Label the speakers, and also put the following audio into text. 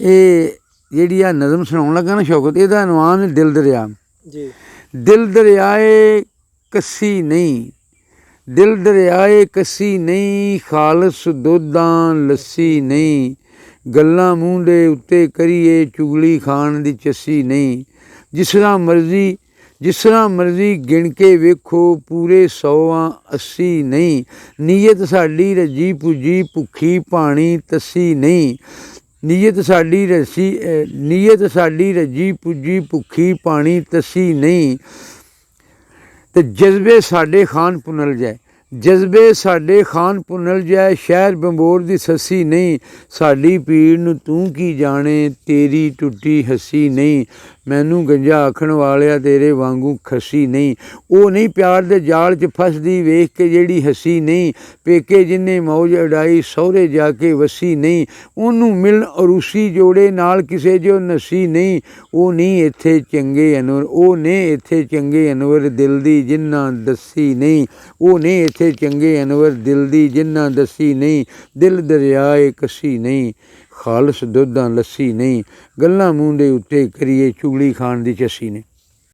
Speaker 1: ਇਹ ਜਿਹੜੀ ਆ ਨਜ਼ਮ ਸੁਣਾਉਣ ਲੱਗਾ ਨਾ ਸ਼ੌਕਤ, ਇਹਦਾ ਅਨਵਾਨ ਦਿਲ ਦਰਿਆ
Speaker 2: ਜੀ।
Speaker 1: ਦਿਲ ਦਰਿਆਏ ਕੱਸੀ ਨਹੀਂ, ਦਿਲ ਦਰਿਆਏ ਕੱਸੀ ਨਹੀਂ, ਖਾਲਸ ਦੁੱਧਾਂ ਲੱਸੀ ਨਹੀਂ, ਗੱਲਾਂ ਮੂੰਹ ਦੇ ਉੱਤੇ ਕਰੀਏ ਚੁਗਲੀ ਖਾਣ ਦੀ ਚੱਸੀ ਨਹੀਂ, ਜਿਸ ਤਰ੍ਹਾਂ ਮਰਜ਼ੀ ਗਿਣ ਕੇ ਵੇਖੋ ਪੂਰੇ 180 ਨਹੀਂ, ਨੀਅਤ ਸਾਡੀ ਰੱਜੀ ਪੁੱਜੀ ਭੁੱਖੀ ਪਾਣੀ ਤੱਸੀ ਨਹੀਂ, ਨੀਅਤ ਸਾਡੀ ਰੱਜੀ ਪੁੱਜੀ ਭੁੱਖੀ ਪਾਣੀ ਤੱਸੀ ਨਹੀਂ, ਤੇ ਜਜ਼ਬੇ ਸਾਡੇ ਖਾਨ ਪੁਨਲ ਜਾਏ, ਜਜ਼ਬੇ ਸਾਡੇ ਖਾਨ ਪੁਨਲ ਜਾਏ, ਸ਼ਹਿਰ ਬੰਬੋਰ ਦੀ ਸੱਸੀ ਨਹੀਂ, ਸਾਡੀ ਪੀੜ ਨੂੰ ਤੂੰ ਕੀ ਜਾਣੇ ਤੇਰੀ ਟੁੱਟੀ ਹੱਸੀ ਨਹੀਂ, ਮੈਨੂੰ ਗੰਜਾ ਆਖਣ ਵਾਲਿਆ ਤੇਰੇ ਵਾਂਗੂ ਖੱਸੀ ਨਹੀਂ, ਉਹ ਨਹੀਂ ਪਿਆਰ ਦੇ ਜਾਲ 'ਚ ਫਸਦੀ ਵੇਖ ਕੇ ਜਿਹੜੀ ਹੱਸੀ ਨਹੀਂ, ਪੇਕੇ ਜਿੰਨੇ ਮੌਜ ਉਡਾਈ ਸਹੁਰੇ ਜਾ ਕੇ ਵਸੀ ਨਹੀਂ, ਉਹਨੂੰ ਮਿਲਣ ਅਰੂਸੀ ਜੋੜੇ ਨਾਲ ਕਿਸੇ ਜੋ ਨੱਸੀ ਨਹੀਂ, ਉਹ ਨਹੀਂ ਇੱਥੇ ਚੰਗੇ ਅਨਵਰ, ਉਹ ਨੇ ਇੱਥੇ ਚੰਗੇ ਅਨਵਰ ਦਿਲ ਦੀ ਜਿੰਨਾ ਦੱਸੀ ਨਹੀਂ, ਉਹ ਨੇ ਇੱਥੇ ਚੰਗੇ ਅਨਵਰ ਦਿਲ ਦੀ ਜਿੰਨਾ ਦੱਸੀ ਨਹੀਂ, ਦਿਲ ਦਰਿਆਏ ਕੱਸੀ ਨਹੀਂ, ਖਾਲਸ ਦੁੱਧਾਂ ਲੱਸੀ ਨਹੀਂ, ਗੱਲਾਂ ਮੂੰਹ ਦੇ ਉੱਤੇ ਕਰੀਏ ਚੁਗਲੀ ਖਾਣ ਦੀ ਚੱਸੀ ਨੇ।